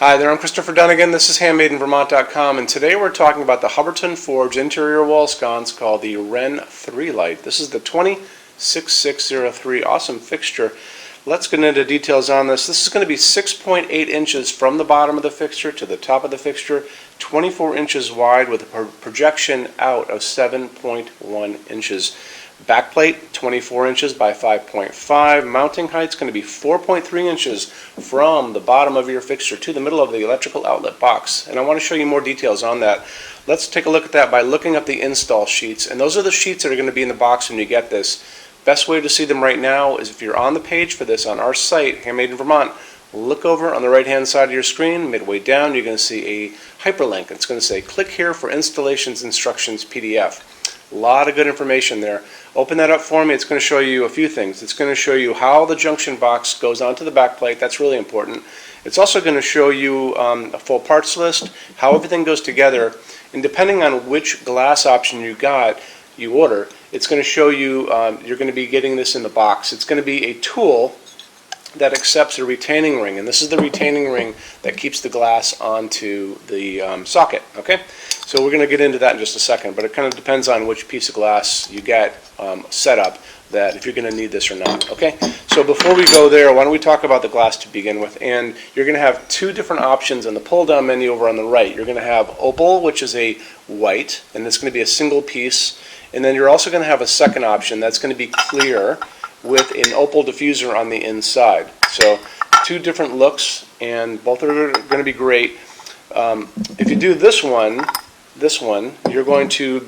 Hi there, I'm Christopher Dunnigan. This is HandmadeInVermont.com, and today we're talking about the Hubbardton Forge interior wall sconce called the Wren 3 Light. This is the 26603. Awesome fixture. Let's get into details on this. This is going to be 6.8 inches from the bottom of the fixture to the top of the fixture, 24 inches wide with a projection out of 7.1 inches. Backplate 24 inches by 5.5. Mounting height is going to be 4.3 inches from the bottom of your fixture to the middle of the electrical outlet box. And I want to show you more details on that. Let's take a look at that by looking up the install sheets. And those are the sheets that are going to be in the box when you get this. Best way to see them right now is if you're on the page for this on our site, Handmade in Vermont, look over on the right hand side of your screen. Midway down you're going to see a hyperlink. It's going to say click here for installations instructions PDF. A lot of good information there. Open that up for me. It's going to show you a few things. It's going to show you how the junction box goes onto the back plate. That's really important. It's also going to show you a full parts list, how everything goes together, and depending on which glass option you order, it's going to show you you're going to be getting this in the box. It's going to be a tool that accepts a retaining ring, and this is the retaining ring that keeps the glass onto the socket. Okay, so we're going to get into that in just a second, but it kind of depends on which piece of glass you get set up, that if you're going to need this or not. Okay, so before we go there, why don't we talk about the glass to begin with. And you're going to have two different options in the pull down menu over on the right. You're going to have opal, which is a white, and it's going to be a single piece, and then you're also going to have a second option that's going to be clear with an opal diffuser on the inside. So two different looks, and both are going to be great. If you do this one, you're going to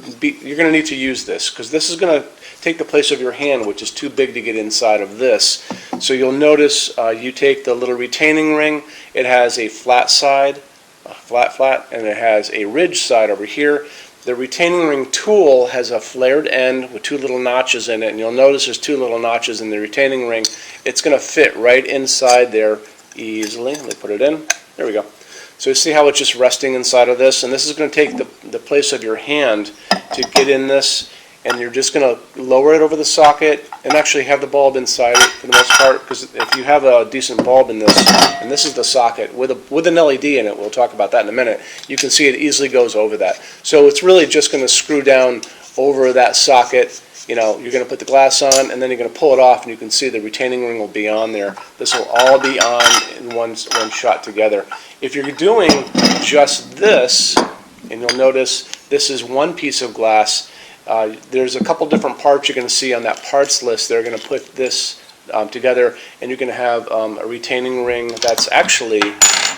need to use this, because this is going to take the place of your hand, which is too big to get inside of this. So you'll notice you take the little retaining ring. It has a flat side, flat, and it has a ridge side over here. The retaining ring tool has a flared end with two little notches in it, and you'll notice there's two little notches in the retaining ring. It's going to fit right inside there easily. Let me put it in. There we go. So you see how it's just resting inside of this, and this is going to take the place of your hand to get in this, and you're just going to lower it over the socket and actually have the bulb inside it for the most part, because if you have a decent bulb in this, and this is the socket with an LED in it, we'll talk about that in a minute, you can see it easily goes over that. So it's really just going to screw down over that socket. You know, you're going to put the glass on, and then you're going to pull it off, and you can see the retaining ring will be on there. This will all be on in one shot together. If you're doing just this, and you'll notice this is one piece of glass, there's a couple different parts you're going to see on that parts list. They're going to put this together, and you're going to have a retaining ring that's actually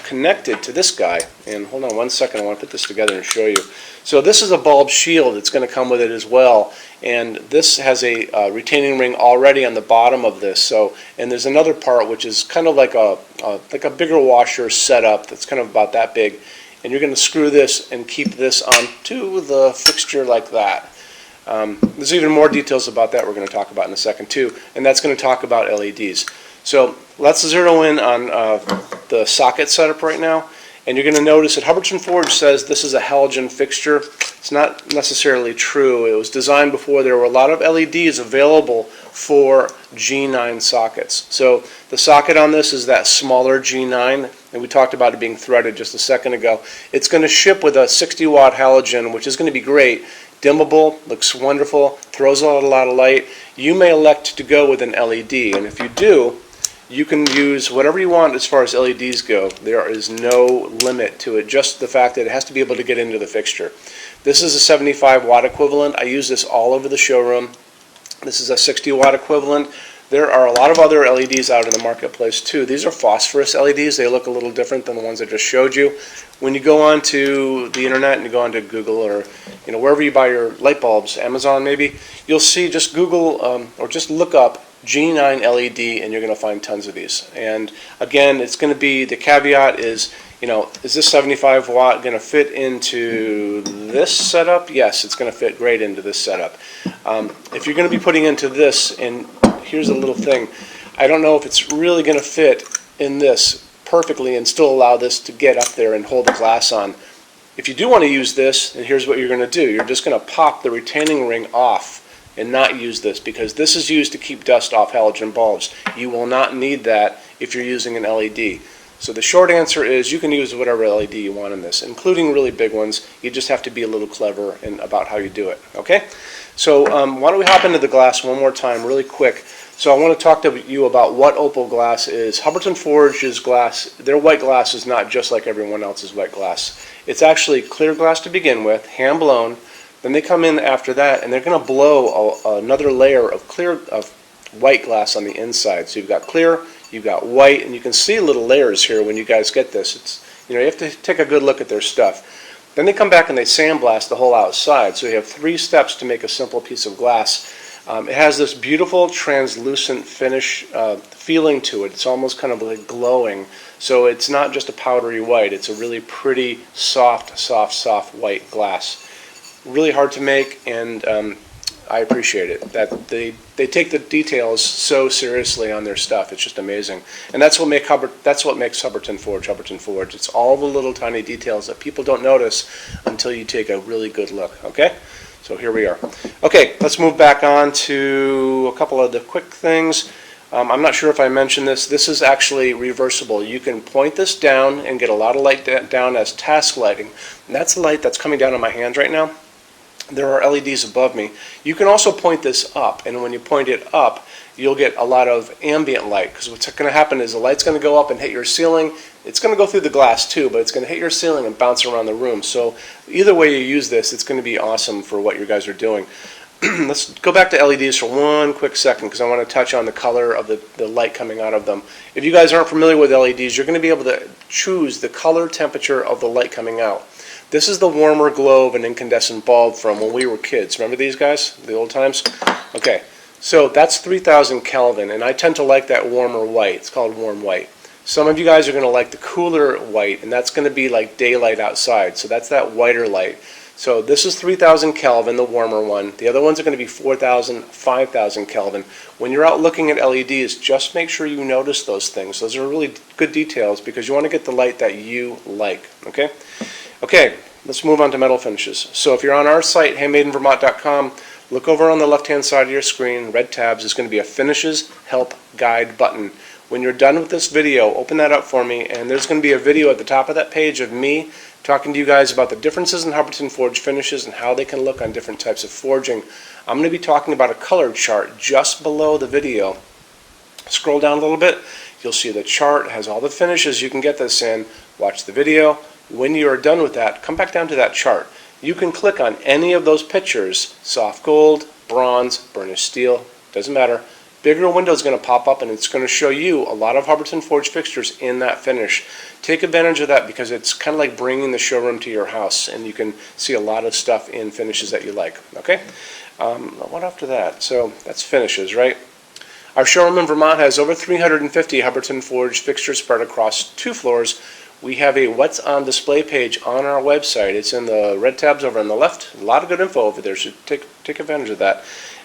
connected to this guy. And hold on one second, I want to put this together and show you. So this is a bulb shield that's going to come with it as well, and this has a retaining ring already on the bottom of this. So, and there's another part which is kind of like a bigger washer setup that's kind of about that big, and you're going to screw this and keep this onto the fixture like that. There's even more details about that we're going to talk about in a second too, and that's going to talk about LEDs. So let's zero in on the socket setup right now, and you're going to notice that Hubbardton Forge says this is a halogen fixture. It's not necessarily true. It was designed before there were a lot of LEDs available for G9 sockets. So the socket on this is that smaller G9, and we talked about it being threaded just a second ago. It's going to ship with a 60 watt halogen, which is going to be great. Dimmable, looks wonderful, throws out a lot of light. You may elect to go with an LED, and if you do, you can use whatever you want as far as LEDs go. There is no limit to it, just the fact that it has to be able to get into the fixture. This is a 75 watt equivalent. I use this all over the showroom. This is a 60 watt equivalent. There are a lot of other LEDs out in the marketplace too. These are phosphorus LEDs. They look a little different than the ones I just showed you. When you go onto the internet and you go onto Google, or wherever you buy your light bulbs, Amazon maybe, you'll see, just Google or just look up G9 LED, and you're going to find tons of these. And again, it's going to be, the caveat is, is this 75 watt going to fit into this setup? Yes, it's going to fit great into this setup. If you're going to be putting into this, and here's a little thing, I don't know if it's really going to fit in this perfectly and still allow this to get up there and hold the glass on. If you do want to use this, and here's what you're going to do, you're just going to pop the retaining ring off and not use this, because this is used to keep dust off halogen bulbs. You will not need that if you're using an LED. So the short answer is you can use whatever LED you want in this, including really big ones. You just have to be a little clever about how you do it, okay? So why don't we hop into the glass one more time really quick. So I want to talk to you about what opal glass is. Hubbardton Forge's glass, their white glass is not just like everyone else's white glass. It's actually clear glass to begin with, hand blown. Then they come in after that and they're going to blow another layer of white glass on the inside. So you've got clear, you've got white, and you can see little layers here when you guys get this. It's, you have to take a good look at their stuff. Then they come back and they sandblast the whole outside. So you have 3 steps to make a simple piece of glass. It has this beautiful translucent finish feeling to it. It's almost kind of like glowing. So it's not just a powdery white. It's a really pretty soft white glass. Really hard to make, and I appreciate it. That they take the details so seriously on their stuff. It's just amazing, and that's what makes Hubbardton Forge. It's all the little tiny details that people don't notice until you take a really good look. Okay, so here we are. Okay, let's move back on to a couple of the quick things. I'm not sure if I mentioned this. This is actually reversible. You can point this down and get a lot of light down as task lighting, and that's the light that's coming down on my hands right now. There are LEDs above me. You can also point this up, and when you point it up, you'll get a lot of ambient light, because what's going to happen is the light's going to go up and hit your ceiling. It's going to go through the glass too, but it's going to hit your ceiling and bounce around the room. So either way you use this, it's going to be awesome for what you guys are doing. Let's go back to LEDs for one quick second, because I want to touch on the color of the light coming out of them. If you guys aren't familiar with LEDs, you're going to be able to choose the color temperature of the light coming out. This is the warmer glow of an incandescent bulb from when we were kids. Remember these guys, the old times? Okay, so that's 3000 Kelvin, and I tend to like that warmer white. It's called warm white. Some of you guys are going to like the cooler white, and that's going to be like daylight outside. So that's that whiter light. So this is 3000 Kelvin, the warmer one. The other ones are going to be 4000, 5000 Kelvin. When you're out looking at LEDs, just make sure you notice those things. Those are really good details because you want to get the light that you like. Okay? Okay, let's move on to metal finishes. So if you're on our site, HandmadeInVermont.com, look over on the left-hand side of your screen, red tabs, is going to be a Finishes Help Guide button. When you're done with this video, open that up for me, and there's going to be a video at the top of that page of me talking to you guys about the differences in Hubbardton Forge finishes and how they can look on different types of forging. I'm going to be talking about a color chart just below the video. Scroll down a little bit, you'll see the chart has all the finishes you can get this in. Watch the video. When you are done with that, come back down to that chart. You can click on any of those pictures, soft gold, bronze, burnished steel, doesn't matter. Bigger window is going to pop up and it's going to show you a lot of Hubbardton Forge fixtures in that finish. Take advantage of that because it's kind of like bringing the showroom to your house, and you can see a lot of stuff in finishes that you like. Okay? What after that? So that's finishes, right? Our showroom in Vermont has over 350 Hubbardton Forge fixtures spread across 2 floors. We have a What's on Display page on our website. It's in the red tabs over on the left. A lot of good info over there, so take advantage of that.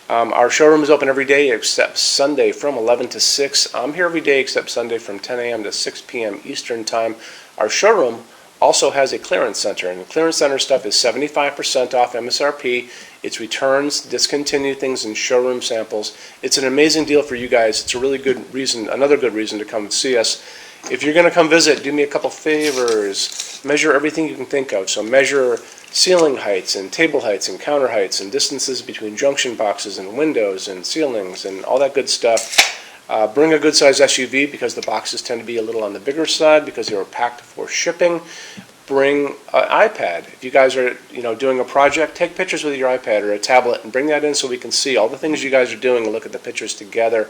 Our showroom is open every day except Sunday from 11 to 6. I'm here every day except Sunday from 10 a.m. to 6 p.m. Eastern Time. Our showroom also has a clearance center, and the clearance center stuff is 75% off MSRP. It's returns, discontinued things, and showroom samples. It's an amazing deal for you guys. It's a really good reason, another good reason to come see us. If you're going to come visit, do me a couple favors. Measure everything you can think of. So measure ceiling heights and table heights and counter heights and distances between junction boxes and windows and ceilings and all that good stuff. Bring a good size SUV because the boxes tend to be a little on the bigger side because they were packed for shipping. Bring an iPad. If you guys are doing a project, take pictures with your iPad or a tablet and bring that in so we can see all the things you guys are doing and look at the pictures together.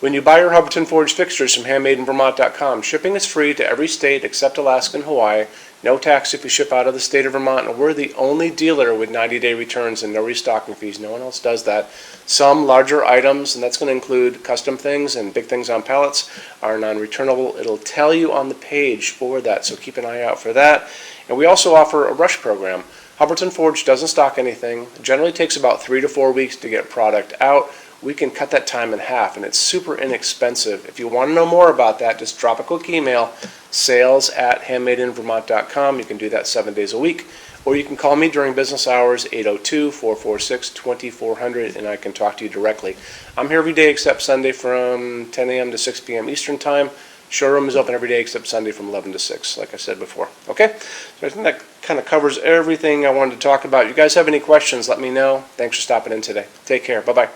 When you buy your Hubbardton Forge fixtures from HandmadeInVermont.com, shipping is free to every state except Alaska and Hawaii. No tax if you ship out of the state of Vermont, and we're the only dealer with 90-day returns and no restocking fees. No one else does that. Some larger items, and that's going to include custom things and big things on pallets, are non-returnable. It'll tell you on the page for that, so keep an eye out for that. And we also offer a rush program. Hubbardton Forge doesn't stock anything. It generally takes about 3 to 4 weeks to get product out. We can cut that time in half, and it's super inexpensive. If you want to know more about that, just drop a quick email, sales@HandmadeInVermont.com. You can do that 7 days a week, or you can call me during business hours, 802-446-2400, and I can talk to you directly. I'm here every day except Sunday from 10 a.m. to 6 p.m. Eastern Time. Showroom is open every day except Sunday from 11 to 6, like I said before. Okay? So I think that kind of covers everything I wanted to talk about. You guys have any questions, let me know. Thanks for stopping in today. Take care. Bye-bye.